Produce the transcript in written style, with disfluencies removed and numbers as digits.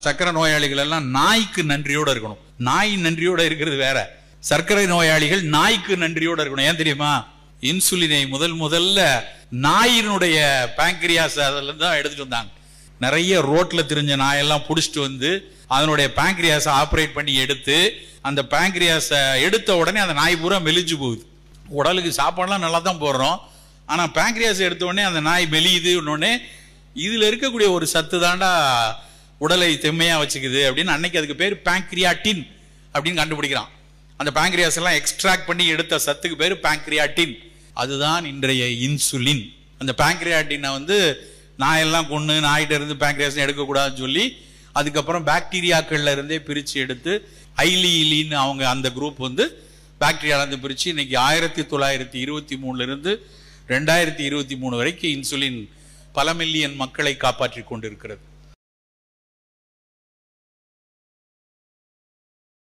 சர்க்கரை நோயாளிகள் எல்லாம் நாய்க்கு நன்றியோட இருக்கணும். நாய் நன்றியோட இருக்கிறது வேற. சர்க்கரை நோயாளிகள் நாய்க்கு நன்றியோட இருக்கணும். ஏன் தெரியுமா? இன்சுலினை முதல்ல நாயினுடைய பேங்க்ரியாஸ் அதுல தான் எடுத்துட்டு வந்தாங்க. நிறைய ரோட்ல திரிஞ்ச நாயெல்லாம் புடிச்சிட்டு வந்து அதனுடைய பேங்க்ரியாஸை ஆப்ரேட் பண்ணி எடுத்து, அந்த பேங்க்ரியாஸை எடுத்த உடனே அந்த நாய் பூரா மெலிஞ்சு போகுது. உடலுக்கு சாப்பாடுலாம் நல்லா தான் போடுறோம், ஆனா பேங்க்ரியாஸ் எடுத்த உடனே அந்த நாய் மெலியுது. உடனே இதுல இருக்கக்கூடிய ஒரு சத்து தாண்டா உடலை தெம்மையா வச்சுக்குது அப்படின்னு அன்னைக்கு அதுக்கு பேர் பேங்க்ரியாட்டின் அப்படின்னு கண்டுபிடிக்கிறான். அந்த பேங்க்ரியாஸ் எல்லாம் எக்ஸ்ட்ராக்ட் பண்ணி எடுத்த சத்துக்கு பேர் பேங்க்ரியாட்டின். அதுதான் இன்றைய இன்சுலின். அந்த பேங்க்ரியாட்டினை வந்து நாயெல்லாம் கொண்டு நாயிட்ட இருந்து பேங்க்ரியாஸ் எடுக்கக்கூடாதுன்னு சொல்லி அதுக்கப்புறம் பாக்டீரியாக்கள்ல இருந்தே பிரிச்சு எடுத்து ஐலின்னு அவங்க அந்த குரூப் வந்து பாக்டீரியால இருந்து பிரிச்சு இன்னைக்கு 1923 இருந்து 2023 வரைக்கும் இன்சுலின் பல மில்லியன் மக்களை காப்பாற்றி கொண்டிருக்கிறது.